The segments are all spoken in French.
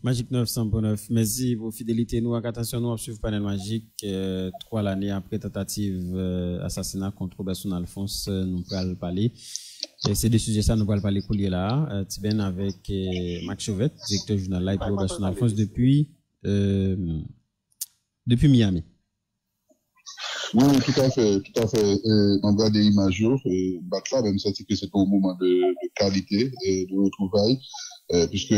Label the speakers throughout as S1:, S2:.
S1: Magique 900.9. Merci pour fidélité. Nous, attention, nous, suivre panel Magique, 3 l'année après tentative assassinat contre Robertson Alphonse, nous allons parler. Et c'est des sujets ça, nous allons parler coulier là, Tiben avec Max Chauvet, directeur journal live pour Robertson Alphonse depuis Miami.
S2: Oui, tout à fait, tout à fait. On regarde des images, Batla, même ça, c'est que c'est un moment de qualité et de retrouvailles. Puisque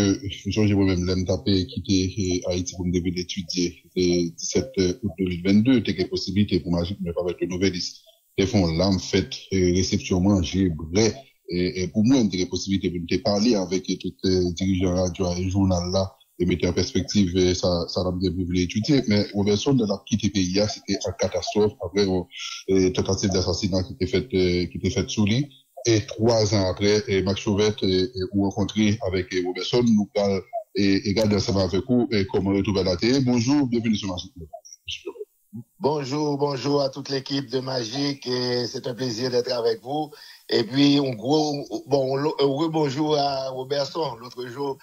S2: j'ai moi-même l'aime taper quitter Haïti pour me début d'étudier le 17 août 2022 t'es quelle possibilité pour Magique mais pas avec le nouvelliste ils font l'âme fête réception manger bré et pour moi t'es quelle possibilité pour me parler avec tous les dirigeants radio et journal là et mettre en perspective ça l'a bien voulu étudier mais Robertson de la quitté pays c'était une catastrophe après tentative d'assassinat qui était faite sous lui. Et 3 ans après, Max Chauvet ou rencontré avec Robertson, nous parlons et garder ensemble avec vous et comment retrouver la télé. Bonjour, bienvenue sur Magique.
S3: Bonjour à toute l'équipe de Magique et c'est un plaisir d'être avec vous. Et puis, bonjour à Robertson. L'autre jour,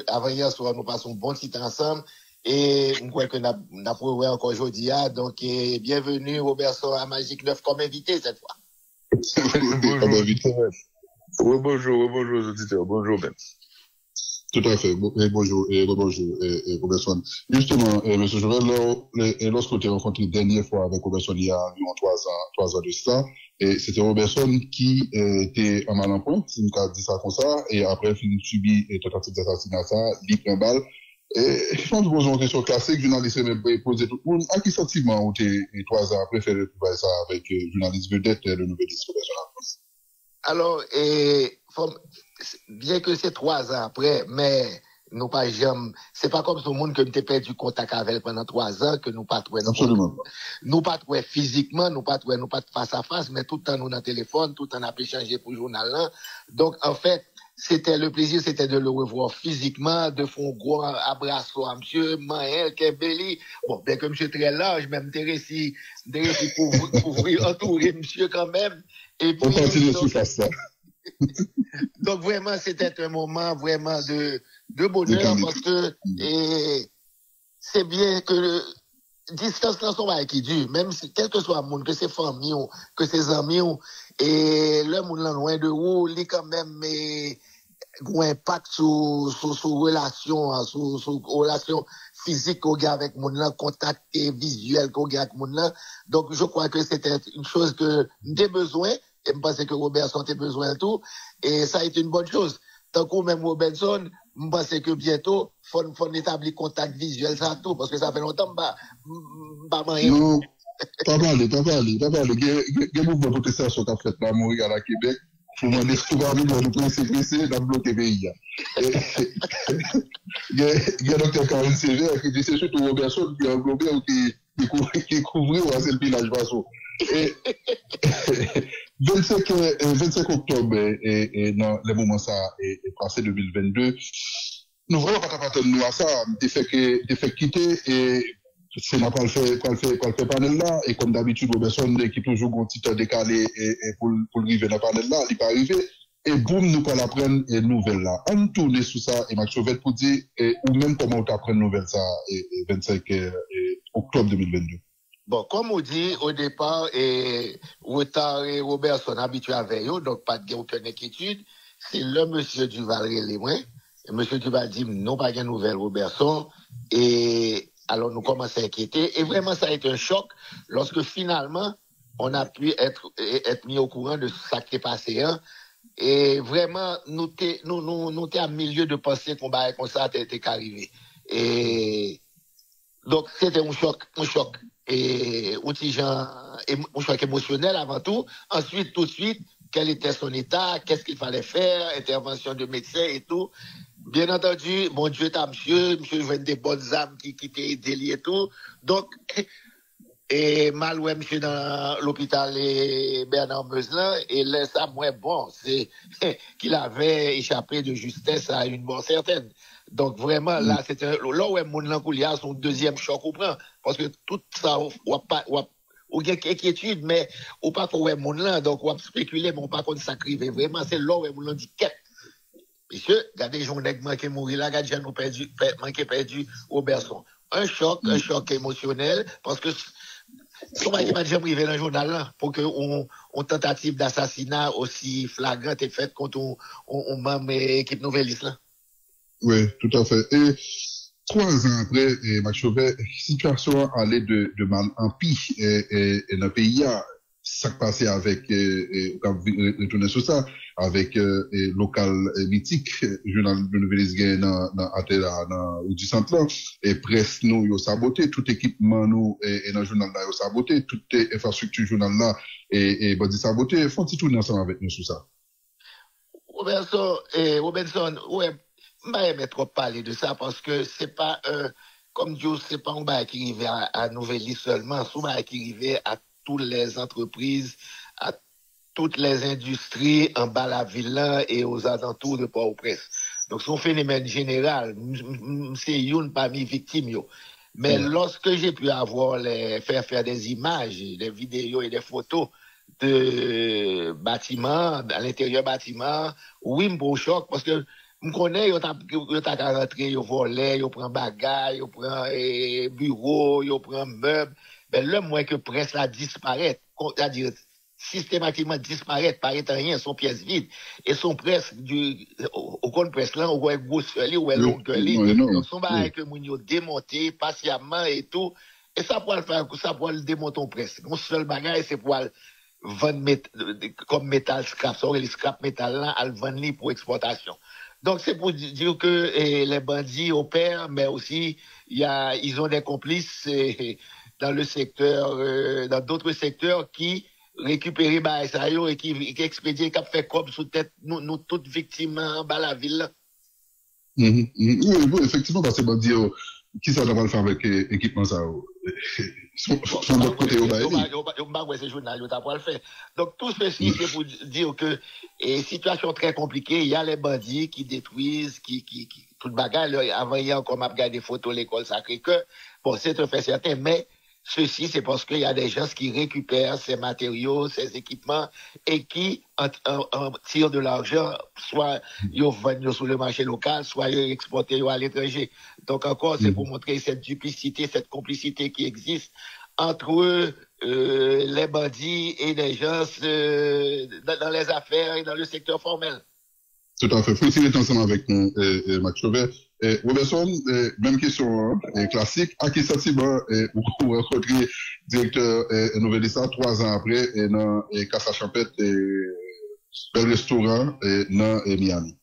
S3: avant hier soir, nous passons un bon petit temps ensemble. Et on croit que nous avons encore aujourd'hui. Donc, bienvenue Robertson à Magique 9 comme invité cette fois.
S2: Bonjour aux auditeurs, bonjour Ben. Tout à fait, bonjour Robertson. Justement, M. Joël, lorsqu'on t'est rencontré dernière fois avec Robertson il y a environ 3 ans de cela, et c'était Robertson qui était en mal en point, si on dit ça comme ça, et après il subit tentative d'assassinat, il prend balle. Et je pense que vous avez une question classique, journaliste même poser tout le monde. À quel sentiment t'es 3 ans après faire retrouver ça avec journaliste vedette, le nouvel discours de
S3: Alors, bien que c'est 3 ans après, mais nous pas jamais, c'est pas comme tout le monde que nous t'ai perdu contact avec pendant 3 ans, que nous pas trouvé.
S2: Absolument.
S3: Nous pas trouvé physiquement, nous pas face à face, mais tout le temps nous dans le téléphone, tout le temps on a pu échanger pour le journal là. Donc, en fait, le plaisir, c'était de le revoir physiquement, de faire un gros abraço à monsieur, Maël, Kebeli. Bon, bien que monsieur très large, même intéressé pour entourer monsieur quand même. Et puis,
S2: on continue sur ça.
S3: Donc, vraiment, c'était un moment vraiment de bonheur parce que, c'est bien que distance dans son bail qui dure, même si, quel que soit le monde, que c'est famille, que c'est amis, et le monde là loin de où, il quand même, un impact sur relation physique qu'on a avec monde là, contact visuel qu'on a avec monde là. Donc, je crois que c'était une chose que j'ai besoin, et je pense que Robertson a besoin de tout, et ça a été une bonne chose. Tant que même Robertson, je pense que bientôt, faut établir contact visuel, ça tout, parce que ça fait longtemps, pas moyen.
S2: Non, pas mal. Il y a un mouvement de protestation qui a fait à Montréal, à Québec. Pour moi, les gouvernements nous pressés dans le bloc pays. Il y a docteur Karine Sévère qui dit c'est surtout Robertson qui a englobé ou qui couvrait ou c'est le village Vasso. Et 25 octobre, et dans les moments ça est passé 2022, nous vraiment pas capables de nous à ça, des fait quitter et c'est n'a pas le fait panel là et comme d'habitude Robertson qui toujours un petit temps décalé et pour arriver dans panel là, il pas arrivé et boum nous pas l'apprendre et nouvelle là. On tourne sur ça et Max Chauvet pour dire ou même comment on t'apprend nouvelle ça et 25 octobre 2022.
S3: Bon, comme on dit au départ, Retard et Robertson habitués avec eux, donc pas de aucune inquiétude. C'est le monsieur Duval les moins. Monsieur Duval dit non pas de nouvelle Robertson et alors nous commençons à inquiéter et vraiment ça a été un choc lorsque finalement on a pu être mis au courant de ce qui est passé et vraiment nous t'es à milieu de penser qu'on va comme ça t'es qu'arrivé et donc c'était un choc et un choc émotionnel avant tout. Ensuite, tout de suite, quel était son état, qu'est-ce qu'il fallait faire, intervention de médecin et tout. Bien entendu, mon Dieu, t'as monsieur jouait des bonnes âmes qui étaient aidées et tout. Donc, et mal ouais, monsieur dans l'hôpital Bernard Meuselin, et là, ça, moi, bon, c'est qu'il avait échappé de justesse à une mort certaine. Donc, vraiment, là, c'était, là où est mon Lancoulia, son deuxième choc au prend. Parce que tout ça, ou bien inquiétude, mais, ou pas qu'on est mon là, donc, on va spéculer, mais on pas qu'on s'acrive. Vraiment, c'est là où est mon dit, Monsieur, regardez, j'en ai manqué mourir là, regardez, nous perdu Robertson. Un choc émotionnel, parce que comment il m'a déjà privé dans le journal là, pour que on tentative d'assassinat aussi flagrante est faite contre on membre équipe Nouvelliste là.
S2: Oui, tout à fait. Et 3 ans après, Max Chauvet, situation allait de mal en pis et dans le pays, ça passait avec, retourner sur ça, avec local mythique, journal de Nouvelliste dans du centre là, et presse nous, yo saboté, tout équipement nous, et dans le journal là, yo saboté, toute infrastructure journal là, et body saboté, faut-il tourner ensemble avec nous sur ça?
S3: Robinson, ouais, m'a trop parler de ça parce que c'est pas, comme Dieu, c'est pas un bail qui arrive à Nouvelliste seulement, c'est un bail qui arrive à toutes les entreprises, à toutes les industries en bas la ville et aux alentours de Port-au-Prince. Donc, c'est un phénomène général. C'est une parmi victimes, yo. Mais lorsque j'ai pu avoir faire des images, des vidéos et des photos de bâtiments, à l'intérieur bâtiment, oui, me beau choc, parce que je connais, yo t'a rentré, yo volé, yo prend bagaille, yo prend bureau, yo prend meuble. Ben, le moins que presse la disparaît, c'est-à-dire systématiquement disparaît, paraît rien, son pièce vide. Et son presse au compte presse là, on voit gros li, ou long li. Donc, son bagage que moun yo démonté patiemment et tout. Et ça pour le faire, ça pour le démonter en presse. Mon seul bagage, c'est pour vendre comme métal scrap, ça, les scrap métal là, à le vendre pour exportation. Donc, c'est pour dire que les bandits opèrent, mais aussi, ils ont des complices dans le secteur, dans d'autres secteurs qui récupèrent ça et qui expédient, qui fait comme sous tête, nous toutes victimes en bas la ville.
S2: Oui, effectivement, parce que bandits, qui ça va le faire avec équipement ça? Son autre côté au bail.
S3: C'est journal, il pas le faire. Donc, tout ceci, c'est pour dire que, situation très compliquée, il y a les bandits qui détruisent, qui tout le bagage, avant hier, comme on a regardé des photos de l'école Sacré-Cœur. Bon, c'est un fait certain, mais ceci, c'est parce qu'il y a des gens qui récupèrent ces matériaux, ces équipements, et qui en tirent de l'argent, soit ils vendent sur le marché local, soit ils exportent à l'étranger. Donc encore, c'est pour montrer cette duplicité, cette complicité qui existe entre les bandits et les gens dans les affaires et dans le secteur formel.
S2: Tout à fait. Félicitations ensemble avec nous, Max Chauvet. Robertson, même question classique. À quel sentiment vous rencontrez directeur Nouvelliste 3 ans après dans Casa Champêtre, bel restaurant dans Miami?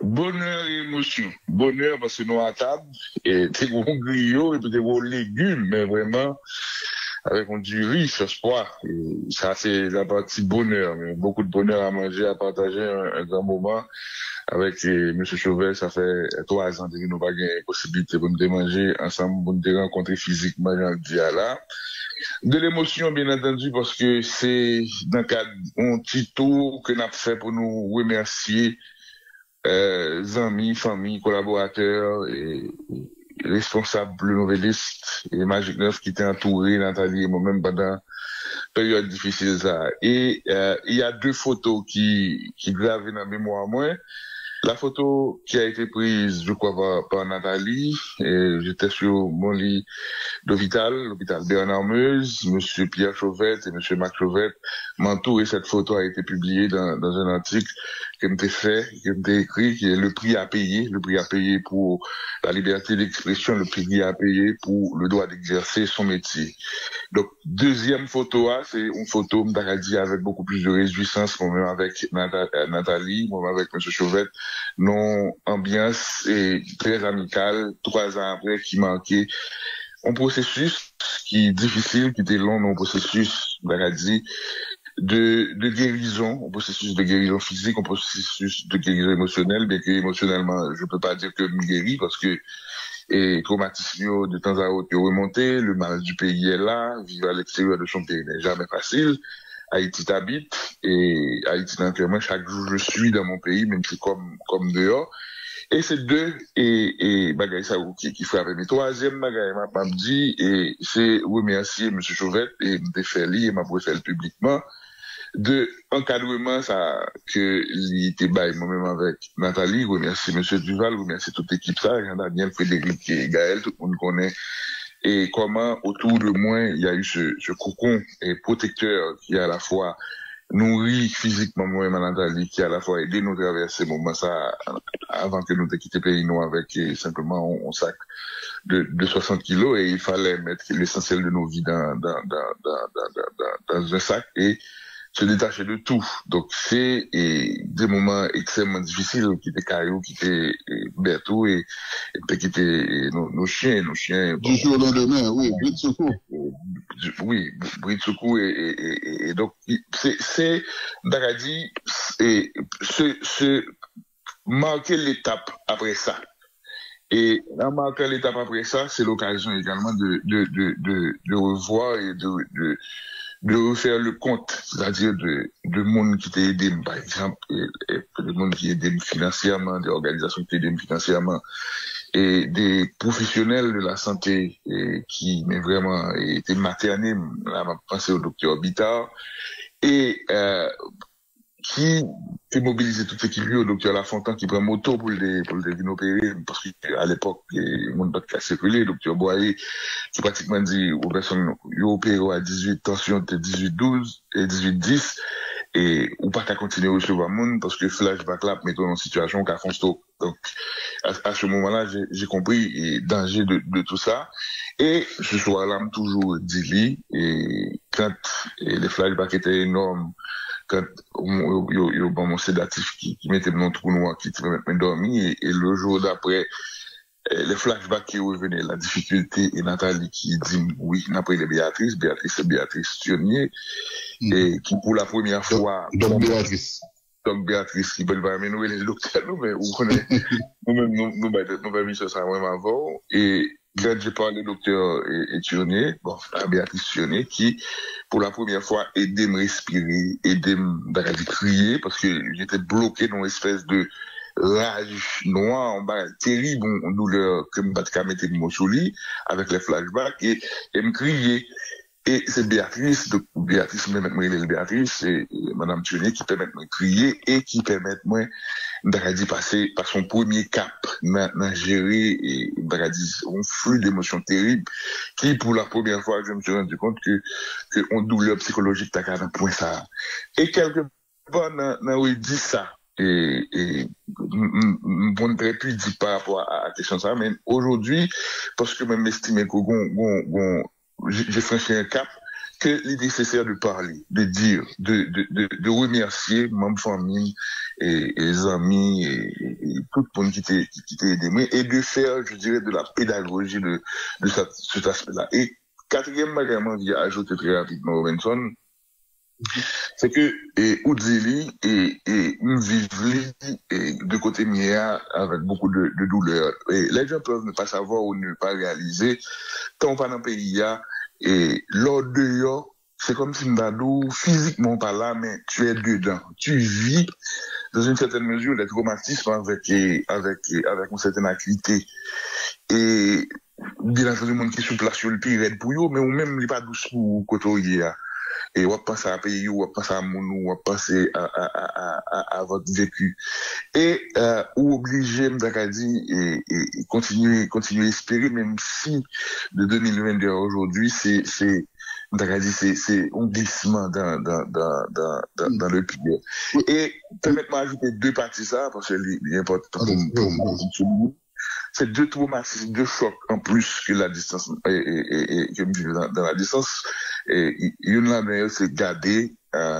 S4: Bonheur et émotion. Bonheur parce que nous à table, et des gros griots et des gros légumes, mais vraiment avec du riz, sauce pois. Et ça, c'est la partie bonheur. Mais beaucoup de bonheur à manger, à partager un grand moment avec M. Chauvet. Ça fait 3 ans que nous n'avons pas eu possibilité de nous manger ensemble, de nous rencontrer physiquement dans le dia là. De l'émotion, bien entendu, parce que c'est dans le cadre d'un petit tour que nous avons fait pour nous remercier amis, familles, collaborateurs et responsables nouvellistes et Magic 9 qui étaient entourés, Nathalie et moi-même pendant période difficile ça. Et il y a 2 photos qui gravent dans la mémoire moi. La photo qui a été prise, je crois, par Nathalie, et j'étais sur mon lit l'hôpital Bernard Meuse, Monsieur Pierre Chauvette et Monsieur Marc Chauvette m'entourent, et cette photo a été publiée dans un article qui m'était écrit, qui est le prix à payer pour la liberté d'expression, le prix à payer pour le droit d'exercer son métier. Donc, deuxième photo, c'est une photo, m'd'aradi avec beaucoup plus de réjouissance, moi-même avec Nathalie, moi-même avec Monsieur Chauvette, non ambiance et très amicale, 3 ans après, qui manquait un processus qui est difficile, qui était long, un processus, m'd'aradi, de guérison, un processus de guérison physique, un processus de guérison émotionnelle, bien que émotionnellement, je peux pas dire que je guéris parce que traumatisme de temps à autre est remonté, le mal du pays est là, vivre à l'extérieur de son pays n'est jamais facile. Haïti t'habite et Haïti dans le cœur. Chaque jour je suis dans mon pays, même si comme dehors. Et c'est 2 et bagaille ça qui frappe. Mais 3e bagaille m'a dit et c'est remercier M. Chauvette et me faire lire et m'a fait publiquement de encadrement ça que l'ité bail moi-même avec Nathalie, remercie monsieur Duval, remercie toute l'équipe ça, Daniel, Frédéric et Gaël, tout le monde connaît et comment autour de moi il y a eu ce cocon et protecteur qui à la fois nourri physiquement moi-même Nathalie, qui à la fois aidé nous traverser moment ça avant que nous quittions le pays nous avec simplement un sac de 60 kilos et il fallait mettre l'essentiel de nos vies dans un sac et se détacher de tout. Donc c'est des moments extrêmement difficiles qui étaient Caillou, qui étaient Bertou et qui étaient nos chiens.
S2: Du jour au lendemain, oui, Brit Secours.
S4: Oui, Brit Secours et donc c'est Daradi et se marquer l'étape après ça. Et en marquant l'étape après ça, c'est l'occasion également de revoir et de refaire le compte, c'est-à-dire de monde qui t'a aidé, par exemple, de monde qui aidé financièrement, des organisations qui t'aident financièrement, et des professionnels de la santé qui m'ont vraiment été maternés, là, m'a pensé au docteur Bittard, et qui fait mobiliser toute l'équipe, au docteur Lafontaine qui prend moto pour les opérer, parce qu'à l'époque, le monde n'a pas circulé, docteur Boyer, qui pratiquement dit aux personnes, ils opèrent à 18, tension de 18-12 et 18-10, et ou pas qu'à continuer à recevoir monde, parce que flashback là, mettons en situation qu'à fond stop. Donc, à ce moment-là, j'ai compris le danger de tout ça. Et ce soir-là, m'a toujours dit, et quand les flashbacks étaient énormes, quand yo bon mon sédatif qui mettait mon trou noir qui te permettait de dormir et le jour d'après les flashbacks qui revenaient la difficulté et Nathalie qui dit oui après les Béatrice c'est Béatrice Thionnier et qui pour la première fois
S2: donc Béatrice
S4: qui peut pas amener les docteurs nous mais vous connaissez nous pas mis ça vraiment avant et quand j'ai parlé docteur Thionnier, bon, Béatrice Thionnier, qui, pour la première fois, aidait me respirer, aidait me crier, parce que j'étais bloqué dans une espèce de rage noire, terrible, en douleur, que me mettait mon souli, avec les flashbacks, et me crier. Et c'est Béatrice, Béatrice, et Madame Thionnier qui permettent de me crier et qui permettent moi de passer par son premier cap, de gérer et un flux d'émotions terribles qui, pour la première fois, je me suis rendu compte que on douleur psychologique t'as qu'à un point ça. Et quelque part, on dit ça. Et on ne pourrait plus dire par rapport à la question de ça, mais aujourd'hui, parce que même estime que j'ai franchi un cap, que il est nécessaire de parler, de dire, de remercier ma famille et les amis et tout le monde qui t'a aidé, et de faire, je dirais, de la pédagogie de cet aspect-là. Et quatrième également, il y a ajouté très rapidement Robinson, c'est que Oudzili et Mvivli de côté Mia avec beaucoup de douleur. Et les gens peuvent ne pas savoir ou ne pas réaliser quand on va dans le pays et lors de c'est comme si Mbadou physiquement pas là mais tu es dedans. Tu vis dans une certaine mesure les traumatismes avec une certaine acuité. Et bien sûr, le monde qui est sous place sur le pire aide pour eux, mais ou même il pas douce pour côté et on va passer à pays, on va passer à mon, on va passer à votre vécu. Et, ou obligé, m'dakadi, et continuer à espérer, même si, de 2022 à aujourd'hui, c'est un glissement dans le pire. Et, permettez-moi d'ajouter deux parties ça, parce que c'est important pour c'est deux traumatismes, deux chocs en plus que la distance et que me vivre dans la distance. Et une là c'est garder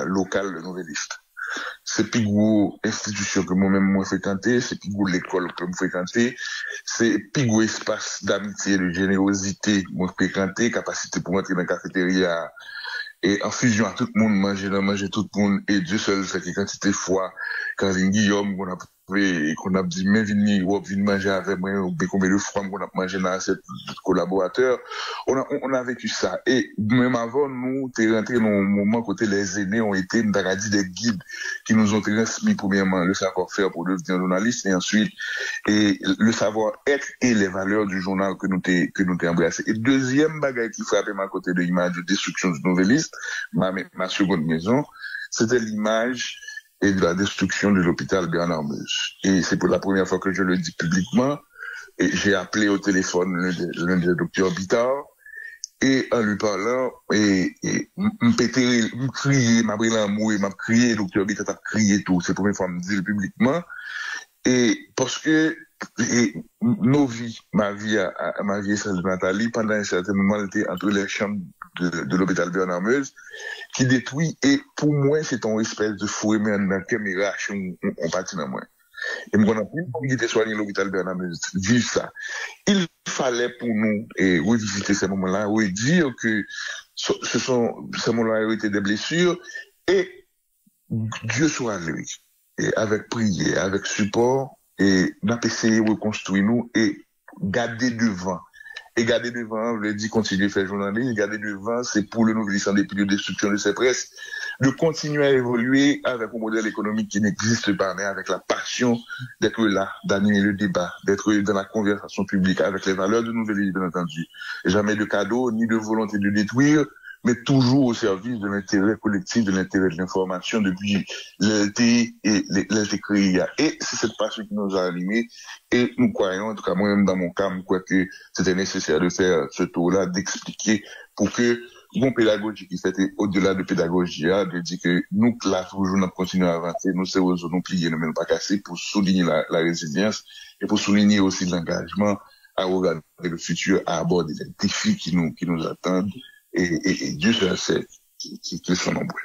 S4: local le Nouvelliste. C'est plus gros institution que moi-même fréquenté, c'est plus gros l'école que moi fréquenté, c'est plus gros espace d'amitié, de générosité moi fréquenté, capacité pour entrer dans la cafétéria et en fusion à tout le monde manger tout le monde et Dieu seul sait que quantité de fois quand Guillaume qu'on a dit mais venir manger avec moi ou combien de fois qu'on a mangé dans cette collaborateur on a vécu ça et même avant nous t'es rentré dans un moment côté les aînés ont été des guides qui nous ont transmis premièrement le savoir-faire pour devenir journaliste et ensuite et le savoir-être et les valeurs du journal que nous t'es embrassé et deuxième bagaille qui frappait ma côté de l'image de destruction du Nouvelliste ma seconde maison c'était l'image et de la destruction de l'hôpital Bernard Meuse. Et c'est pour la première fois que je le dis publiquement. Et j'ai appelé au téléphone l'un des docteurs Bittard. Et en lui parlant, me crier, m'a pris l'amour, m'a crié, docteur Bittard a crié tout. C'est la première fois que me dit publiquement. Et parce que, nos vies, ma vie et celle de Nathalie, pendant un certain moment, elle était entre les chambres de l'hôpital Bernard Meuse, qui détruit, et pour moi, c'est une espèce de fou, mais en caméra, on partit dans moi. Et moi, on a pris pour guider soigner l'hôpital Bernard Meuse, vivre ça. Il fallait pour nous, revisiter ces moments-là, dire que ces moments-là ont été des blessures, et Dieu soit lui. Et avec prière, avec support, et nous avons essayé de reconstruire nous et garder devant. Et garder devant, je l'ai dit, continuer à faire journalisme, garder devant, c'est pour le nouveau des piliers de destruction de ces presses, de continuer à évoluer avec un modèle économique qui n'existe pas, mais avec la passion d'être là, d'animer le débat, d'être dans la conversation publique, avec les valeurs de Nouvelle-Île, bien entendu. Jamais de cadeau, ni de volonté de détruire, mais toujours au service de l'intérêt collectif, de l'intérêt de l'information depuis l'LT créé. Et c'est cette passion qui nous a animés. Et nous croyons, en tout cas moi-même dans mon cas, je crois que c'était nécessaire de faire ce tour-là, d'expliquer pour que mon pédagogie qui fait au-delà de pédagogie, de dire que nous, là, toujours, nous continuons à avancer, nous, c'est aux nous plier, ne même pas casser pour souligner la résilience et pour souligner aussi l'engagement à regarder le futur, à aborder les défis qui nous attendent. Et Dieu sait qui sont nombreux.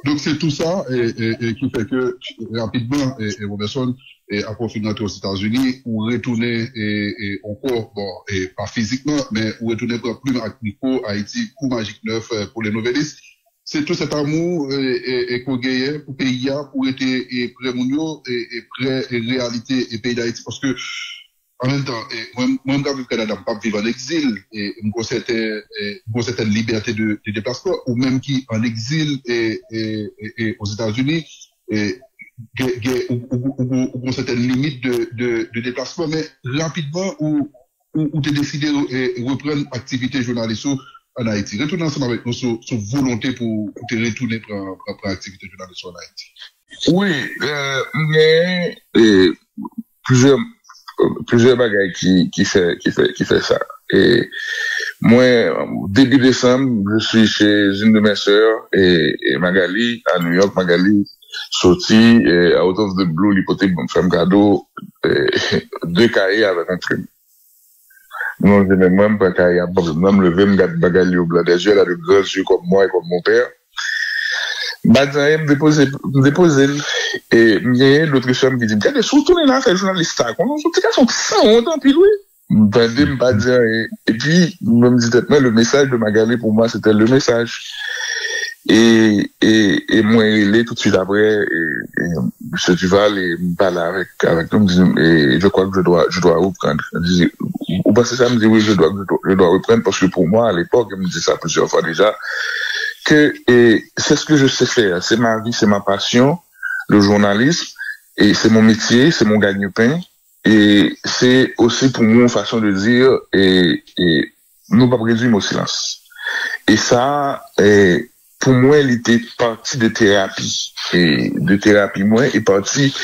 S2: Donc c'est tout ça et qui fait que rapidement Robertson a confirmé d'entrer aux États-Unis ou retourner et encore et pas physiquement mais ou retourner pour plus à Nico Haïti coup magique neuf pour les novellistes. C'est tout cet amour qu'on gagne pour pays pour être près mounio et près réalité et pays d'Haïti parce que en même temps, moi, je au Canada, je ne vivre en exil, et je certaine liberté de déplacement, ou même qui en exil et aux États-Unis, ou certaines limites de déplacement, mais rapidement, où tu as décidé de reprendre activité journalistique en Haïti. Retourne ensemble avec nous sur volonté pour te retourner pour activité journalistique en Haïti.
S4: Oui, mais plusieurs bagages qui fait ça. Et moi, début décembre, je suis chez une de mes sœurs et Magali, à New York, Magali, sorti, out of the blue, l'hypothèque, me fait un cadeau, 2 cahiers avec un crime. Non, je n'ai même pas cahier à Bob, même lever, me garde Magali au blanc des yeux, là, de grands yeux comme moi et comme mon père. Badin, me déposer, et m'y l'autre femme qui dit, regardez, surtout là, fait journaliste, on se dit qu'elles sont sans honte, puis oui. Et puis, me dit, le message de Magali, pour moi, c'était le message. Et moi, il est tout de suite après, M. Duval, et me parle avec nous, et je crois que je dois reprendre. Ou parce que ça me dit, oui, je dois reprendre, parce que pour moi, à l'époque, il me dit ça plusieurs fois déjà, et c'est ce que je sais faire. C'est ma vie, c'est ma passion, le journalisme, et c'est mon métier, c'est mon gagne-pain, et c'est aussi pour moi une façon de dire, et nous pas réduire au silence. Et ça, pour moi, il était partie de thérapie. Et de thérapie, moi, est partie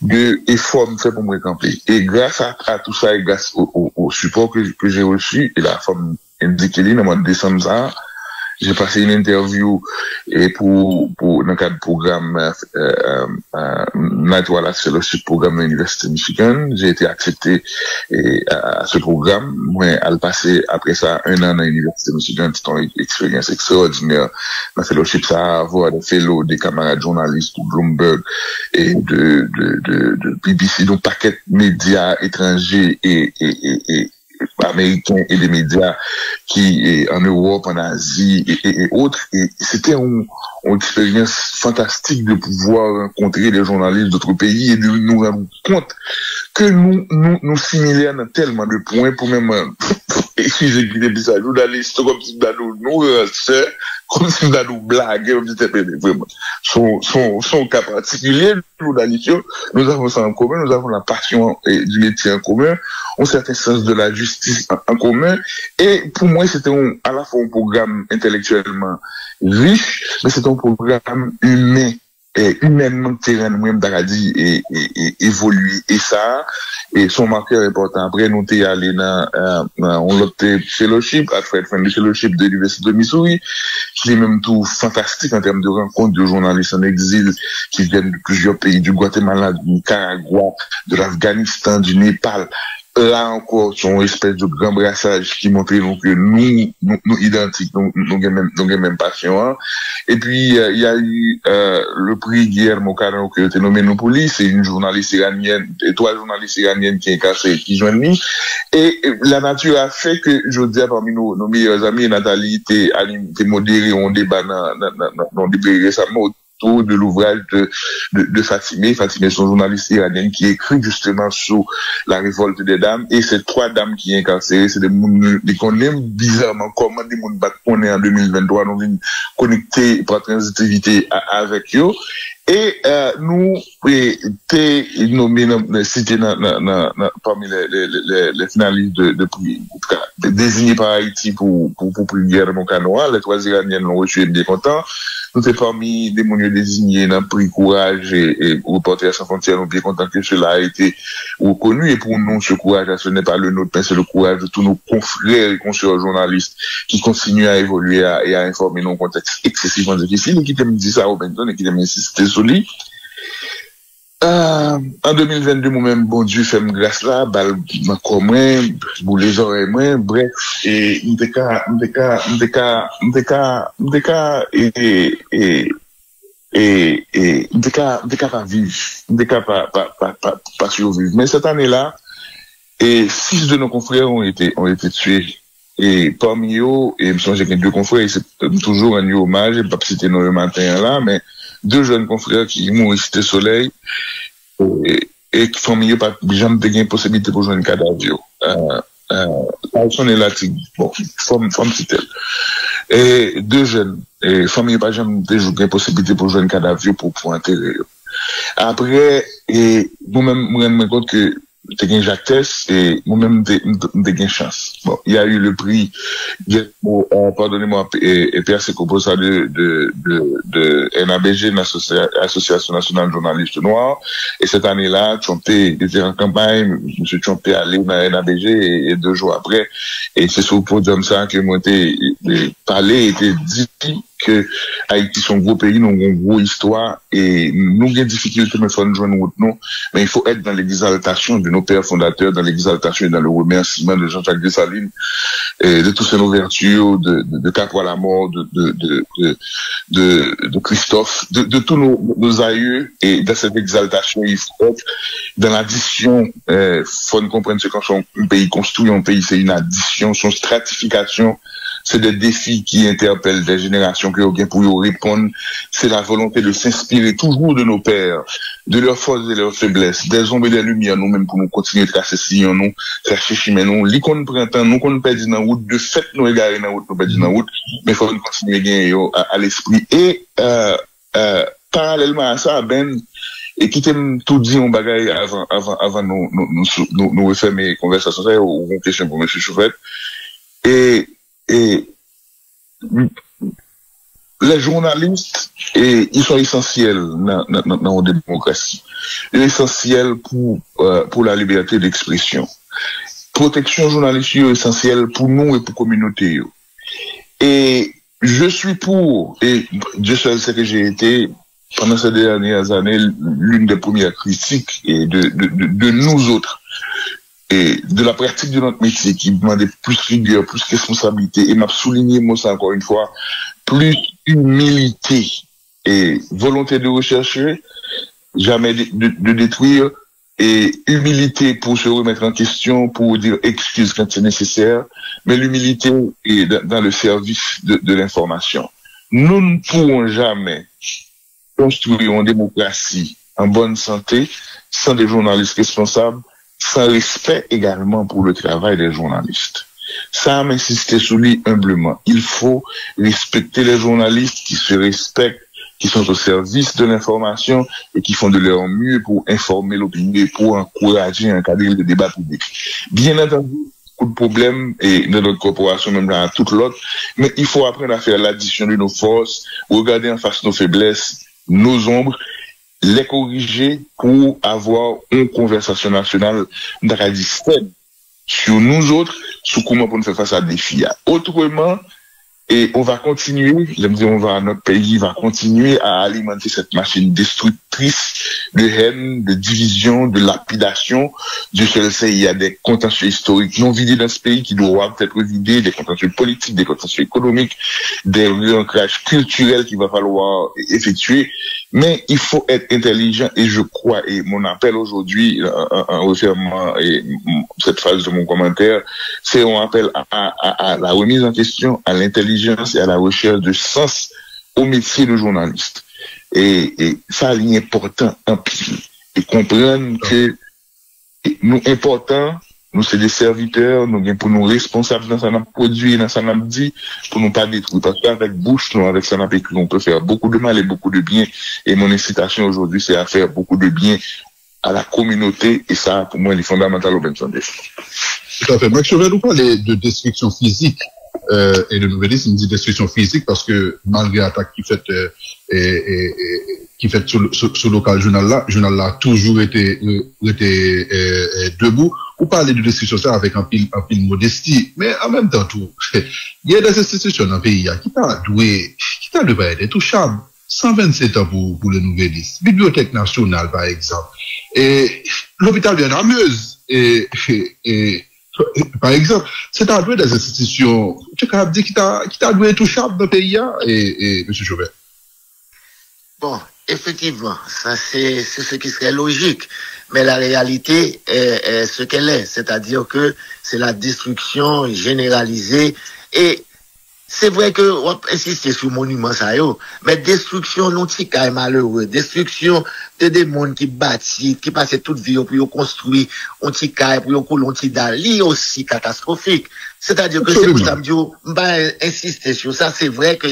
S4: de effort fait pour me camper. Et grâce à tout ça, et grâce au support que j'ai reçu, et la femme indiquée dans le mois de décembre, j'ai passé une interview et pour dans le cadre du programme Night Wallace Fellowship programme de l'Université de Michigan. J'ai été accepté à ce programme. Moi, à le passer après ça 1 an dans l'Université de Michigan, c'est une expérience extraordinaire. Dans le fellowship, ça a avoir des fellows, des camarades journalistes de Bloomberg et de BBC, donc paquet de médias étrangers et américains et des médias qui en Europe, en Asie et autres. Et c'était une expérience fantastique de pouvoir rencontrer les journalistes d'autres pays et de nous rendre compte que nous similaires dans tellement de points pour même excusez moi ça, journaliste, comme si nous comme si nous blaguer, comme si c'était vraiment. Son cas particulier, journalistes, nous avons ça en commun, nous avons la passion du métier en commun, un certain sens de la justice en commun, et pour moi, c'était à la fois un programme intellectuellement riche, mais c'est un programme humain. Et humainement terrain même d'Aradi et évoluer et ça et son marqueur important après nous t'es allé dans on l'autre fellowship après le fellowship de l'université de Missouri qui est même tout fantastique en termes de rencontres de journalistes en exil qui viennent de plusieurs pays, du Guatemala, du Nicaragua, de l'Afghanistan, du Népal. Là encore, son espèce de grand brassage qui montrait donc que nous identiques, nous même passion. Hein. Et puis il y a eu le prix Guillermo Cano qui a été nommé Noupoli, c'est une journaliste iranienne, et 3 journalistes iraniennes qui joignent lui. Et la nature a fait que je dis parmi nos meilleurs amis, Nathalie t'es modéré un débat dans débat récemment autour de l'ouvrage de Fatimé. Fatimé, son journaliste iranienne qui écrit justement sur la révolte des dames. Et ces 3 dames qui sont incarcérées, c'est des gens qu'on aime bizarrement comment des gens battent qu'on est en 2023, nous venons connecter par transitivité avec eux. Et nous, t'es nommé cité parmi les finalistes de prix, désignés par Haïti pour prix Guillermo Cano. Les 3 Iraniennes l'ont reçu bien content. Nous sommes parmi des monuments désignés dans le prix Courage et Reporters sans frontières, nous bien contents que cela a été reconnu. Et pour nous, ce courage, ce n'est pas le nôtre, mais c'est le courage de tous nos confrères et consoeurs journalistes qui continuent à évoluer et à informer dans un contexte excessivement difficile et qui t'aiment dire ça au Benton et qui t'aiment insister sur lui. En 2022, moi-même, bon Dieu, fait me grâce là, ma commun, pour les oreilles, moi, bref, et m'deka pas vivre, m'deka pas survivre. Mais cette année-là, et 6 de nos confrères ont été tués. Et parmi eux, et me semble que 2 confrères, c'est toujours un hommage, pas citer nos le matin là, mais 2 jeunes confrères qui mourent cité Soleil, et qui font mieux pas jamais de gain possibilité pour jouer un cadavre. On est là, bon, forme cité. Et 2 jeunes, et famille pas jamais de jouer possibilité pour jouer un cadavre pour enterrer. Après, et nous-mêmes, nous rendons compte que t'es gain Jacques Tess et moi-même t'es gain chance. Bon, il y a eu le prix, pardonnez-moi, et Pierre Secoposa de NABG, l'Association Nationale de Journalistes Noirs. Et cette année-là, Tchompé était en campagne, M. Tchompé allé dans NABG et 2 jours après. Et c'est sur le podium ça que moi t'ai parlé, était dit que Haïti son gros pays, nous avons une grosse histoire et nous avons des difficultés mais faut nous joindre nous, mais il faut être dans l'exaltation de nos pères fondateurs, dans l'exaltation et dans le remerciement de Jean-Jacques Dessalines et de toutes nos vertus, de Capois la mort, de Christophe, de tous nos aïeux, et dans cette exaltation, il faut être dans l'addition, faut nous comprendre que quand un pays construit un pays, c'est une addition, son stratification, c'est des défis qui interpellent des générations qui ont bien pour y répondre. C'est la volonté de s'inspirer toujours de nos pères, de leurs forces et leurs faiblesses, des ombres et des lumières, nous-mêmes, pour nous continuer de tracer sillon, nous, tracer chemin, nous, l'icône printemps, nous, qu'on perd dans la route, de fait, nous égarer dans la route, nous perd dans la route, mais il faut nous continuer gagner à l'esprit. Et, parallèlement à ça, Ben, et qui t'aime tout dit en bagaille avant nous refaire mes conversations, ou une question pour M. Choufette. Et les journalistes, ils sont essentiels dans la démocratie. Ils sont essentiels pour la liberté d'expression. Protection journalistique est essentielle pour nous et pour la communauté. Et je suis pour, et Dieu seul sait que j'ai été, pendant ces dernières années, l'une des premières critiques de nous autres. Et de la pratique de notre métier qui demandait plus rigueur, plus responsabilité, et m'a souligné, moi, ça encore une fois, plus humilité et volonté de rechercher, jamais de détruire, et humilité pour se remettre en question, pour dire excuse quand c'est nécessaire, mais l'humilité est dans le service de l'information. Nous ne pourrons jamais construire une démocratie en bonne santé sans des journalistes responsables, sans respect également pour le travail des journalistes. Ça m'a insisté sur lui humblement. Il faut respecter les journalistes qui se respectent, qui sont au service de l'information et qui font de leur mieux pour informer l'opinion et pour encourager un cadre de débat public. Bien entendu, beaucoup de problèmes et dans notre corporation, même dans toute l'autre, mais il faut apprendre à faire l'addition de nos forces, regarder en face nos faiblesses, nos ombres, les corriger pour avoir une conversation nationale sur nous autres, sur comment pour nous faire face à des défis. Autrement, et on va continuer, notre pays va continuer à alimenter cette machine destructrice de haine, de division, de lapidation. Dieu seul sait, il y a des contentieux historiques non vidés dans ce pays qui doivent être vidés, des contentieux politiques, des contentieux économiques, des ancrages culturels qu'il va falloir effectuer. Mais il faut être intelligent et je crois, et mon appel aujourd'hui, en refermant cette phase de mon commentaire, c'est un appel à la remise en question, à l'intelligence et à la recherche de sens au métier de journaliste. Et ça, c'est important en pile. Et comprendre que nous, importants, nous, c'est des serviteurs, nous, pour nous responsables dans ce qu'on a produit, dans ce qu'on a dit, pour nous pas détruire. Parce qu'avec bouche, nous, avec ce qu'on a écrit, on peut faire beaucoup de mal et beaucoup de bien. Et mon incitation aujourd'hui, c'est à faire beaucoup de bien à la communauté. Et ça, pour moi, il est fondamental au Benson Day.
S2: Tout à fait. Max, je vais nous parler de destruction physique, et de nouvellisme, il dit destruction physique parce que malgré l'attaque qui fait sur local journal là a toujours été debout. Vous parlez de destruction ça avec un pile modestie, mais en même temps tout, il y a des institutions dans le pays qui t'a doué être intouchable. 127 ans pour le nouvellisme. Bibliothèque nationale, par exemple. Et l'hôpital de Nameuse. Et par exemple, c'est à doué des institutions, tu as dit qui t'a doué intouchable dans le pays, et M. Chauvin.
S3: Bon, effectivement, ça c'est ce qui serait logique. Mais la réalité est ce qu'elle est. C'est-à-dire que c'est la destruction généralisée et c'est vrai que on va insister sur le monument ça yo, mais destruction non ti kay malheureux, destruction de des mondes qui bâtissent, qui passent toute vie pour construire on ti kay pour couler on ti dali aussi catastrophique. C'est-à-dire que c'est pour ça que je vais insister sur ça, c'est vrai qu'il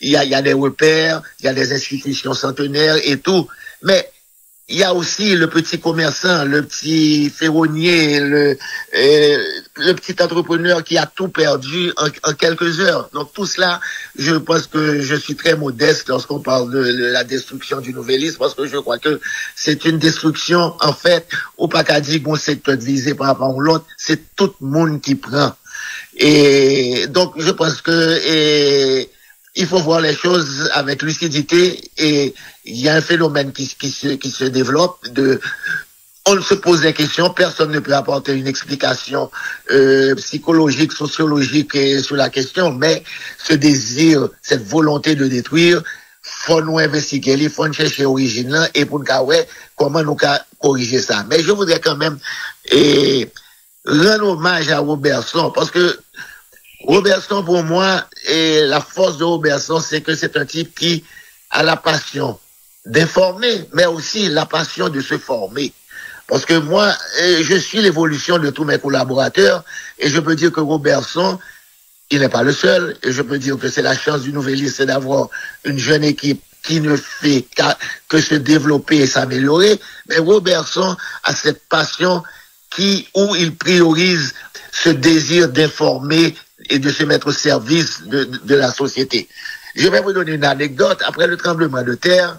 S3: y a des repères, il y a des institutions centenaires et tout, mais il y a aussi le petit commerçant, le petit ferronnier, le petit entrepreneur qui a tout perdu en quelques heures. Donc tout cela, je pense que je suis très modeste lorsqu'on parle de la destruction du nouvellisme, parce que je crois que c'est une destruction, en fait, ou pas qu'à dire qu'on secteur visé par rapport à l'autre, c'est tout le monde qui prend. Et donc je pense que il faut voir les choses avec lucidité et il y a un phénomène qui se développe on se pose des questions, personne ne peut apporter une explication psychologique, sociologique sur la question, mais ce désir, cette volonté de détruire, faut nous investiguer, il faut nous chercher l'origine et pour nous voir comment nous corriger ça. Mais je voudrais quand même rendre hommage à Robertson parce que Robertson, pour moi, et la force de Robertson, c'est que c'est un type qui a la passion d'informer, mais aussi la passion de se former. Parce que moi, je suis l'évolution de tous mes collaborateurs, et je peux dire que Robertson, il n'est pas le seul, et je peux dire que c'est la chance du nouvellisme, c'est d'avoir une jeune équipe qui ne fait que se développer et s'améliorer, mais Robertson a cette passion où il priorise ce désir d'informer et de se mettre au service de la société. Je vais vous donner une anecdote. Après le tremblement de terre,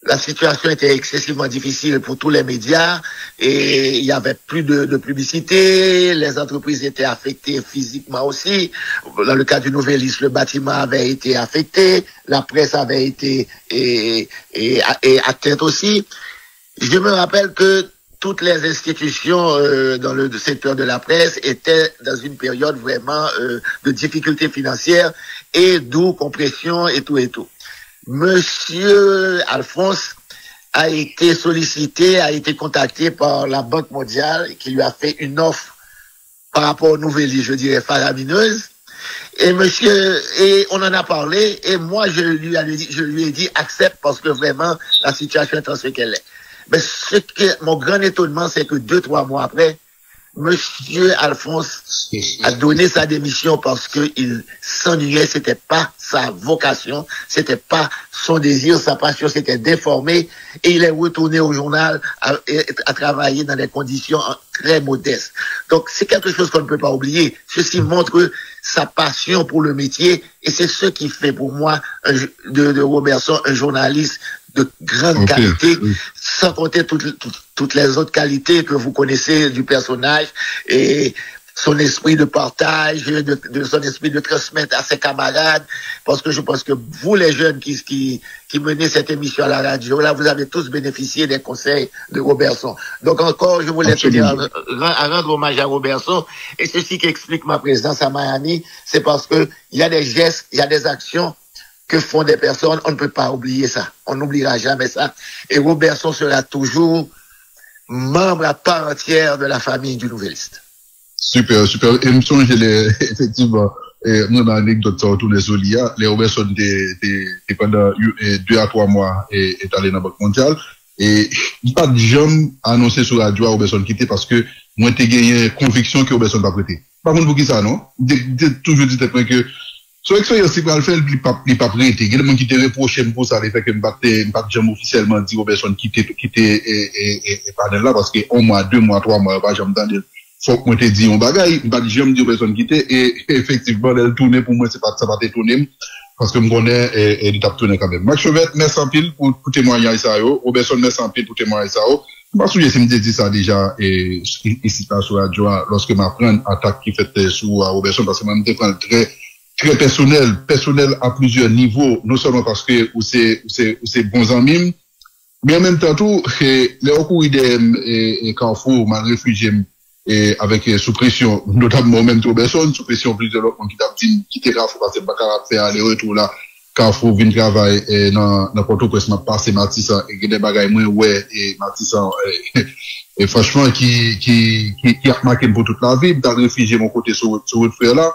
S3: la situation était excessivement difficile pour tous les médias et il y avait plus de publicité, les entreprises étaient affectées physiquement aussi. Dans le cas du nouvellisme, le bâtiment avait été affecté, la presse avait été atteinte aussi. Je me rappelle que toutes les institutions dans le secteur de la presse étaient dans une période vraiment de difficultés financières et d'où compression et tout. Monsieur Alphonse a été sollicité, a été contacté par la Banque mondiale qui lui a fait une offre par rapport aux nouvellistes, je dirais faramineuse. Et on en a parlé et moi je lui ai dit accepte parce que vraiment la situation est en ce qu'elle est. Mais mon grand étonnement, c'est que 2-3 mois après, Monsieur Alphonse a donné sa démission parce qu'il s'ennuyait, c'était pas sa vocation, c'était pas son désir, sa passion, c'était d'informer, et il est retourné au journal à travailler dans des conditions très modestes. Donc, c'est quelque chose qu'on ne peut pas oublier. Ceci montre sa passion pour le métier, et c'est ce qui fait pour moi de Robertson un journaliste de grande qualité, sans compter toutes les autres qualités que vous connaissez du personnage et son esprit de partage, de son esprit de transmettre à ses camarades, parce que je pense que vous, les jeunes qui menez cette émission à la radio, là, vous avez tous bénéficié des conseils de Robertson. Donc encore, je voulais tenir à rendre hommage à Robertson, et ceci qui explique ma présence à Miami, c'est parce que il y a des gestes, il y a des actions que font des personnes, on ne peut pas oublier ça. On n'oubliera jamais ça. Et Robertson sera toujours membre à part entière de la famille du Nouvelliste.
S2: Super, super. Et me songe, effectivement, mon anecdote sur tous les Zolia, les Robertson, pendant 2 à 3 mois, est allé dans la Banque mondiale. Et il n'y a pas de jamais annoncé sur la radio à Robertson quitter parce que moi, j'ai gagné conviction que Robertson va prêter. Par contre, pour qui ça, non? J'ai toujours dit que son expérience, c'est le fait, il pas prêté. Il y a des gens qui te reprochent pour ça, le fait que je ne pas jamais officiellement dit Robertson quitter et pas là parce que 1 mois, 2 mois, 3 mois, pas jamais entendu. Faut que moi te dis un bagage, pas jamais dit Robertson quitter et effectivement, elle tourner pour moi, ça va te tourner parce que je connais et il t'a tourné quand même. Max Chauvet, merci en pile pour témoigner ça, Robertson, merci en pile pour témoigner ça. Je me souviens si je me dit ça déjà, et ici, sur la joie, lorsque ma prenne attaque qui fait sur Robertson, parce que moi, je me prends très personnel à plusieurs niveaux, non seulement parce que c'est bons amis, mais en même temps tout, les recours des Carrefour, mal réfugié, et avec sous pression, notamment même Robertson, sous pression plusieurs autres qui t'a dit quitter Carrefour parce que pas capable faire aller-retour là, Carrefour vient travailler et dans Port-au-Prince m'a passé Matissan et des bagages moins ouais et Matissan et franchement qui a marqué pour toute la vie, t'as réfugié mon côté sur votre frère là.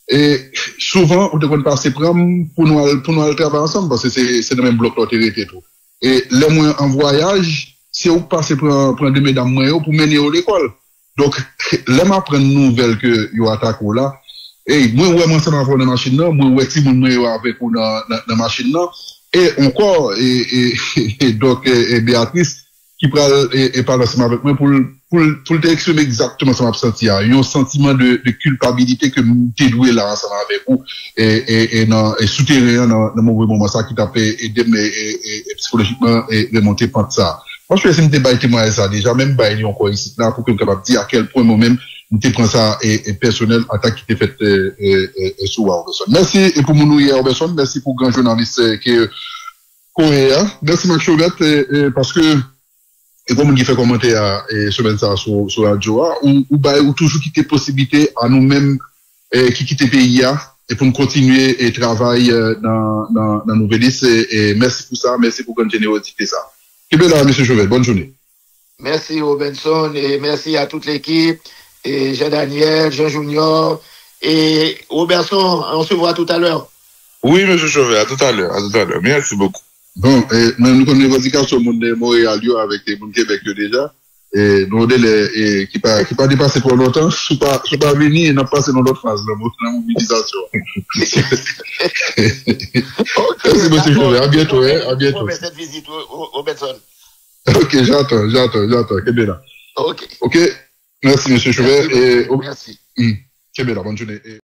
S2: Et souvent, on devrait passer pour nous travailler ensemble, parce que c'est le même bloc d'autorité et tout. Et les moyens en voyage, c'est où passer pour des mesdames moyens pour mener à l'école. Donc, les m'apprennent une nouvelle que yo attaque là. Et moi, ouais, ça m'a fait dans la machine là, moi, ouais, si mon avec ou dans la machine là. Et encore, et donc, Béatrice, qui parle et parle ensemble avec moi pour t'exprimer exactement ce que je senti. Il y a un sentiment de culpabilité que t'es doué là ensemble avec vous et souterrain dans mon moment ça qui t'a fait aider et psychologiquement et remonter par ça. Moi, je vais essayer de me témoigner ça déjà, même bailler encore ici là pour que je capable dire à quel point moi-même je prends ça et personnel attaque qui t'est faite sur Robertson. Merci et pour mon nouveau Robertson, merci pour grand journaliste qui est coréen. Merci Max Chauvet parce que et comme on fait commenter à semaine ça sur la Joa ou toujours quitter possibilité à nous-mêmes qui quitter le pays et pour nous continuer et travailler dans Nouvelliste et merci pour ça, merci pour votre générosité ça. Québec là, monsieur Chauvet, bonne journée.
S3: Merci Robinson et merci à toute l'équipe et Jean-Daniel, Jean Junior et Robertson, on se voit tout à l'heure.
S4: Oui, monsieur Chauvet, à tout à l'heure. Merci beaucoup.
S2: Bon, nous connaissons les revendications de Montréal avec les gens Québec déjà. Et nous qui pas dépassé pour longtemps, je suis pas venu et n'a passé dans l'autre phase, la mobilisation. Merci, monsieur Chauvet. À bientôt, à bientôt.
S3: Cette visite, Robertson.
S2: Ok, j'attends. Québec là.
S3: Ok.
S2: Ok. Merci, monsieur Chauvet.
S3: Merci.
S2: Québec là, bonne journée.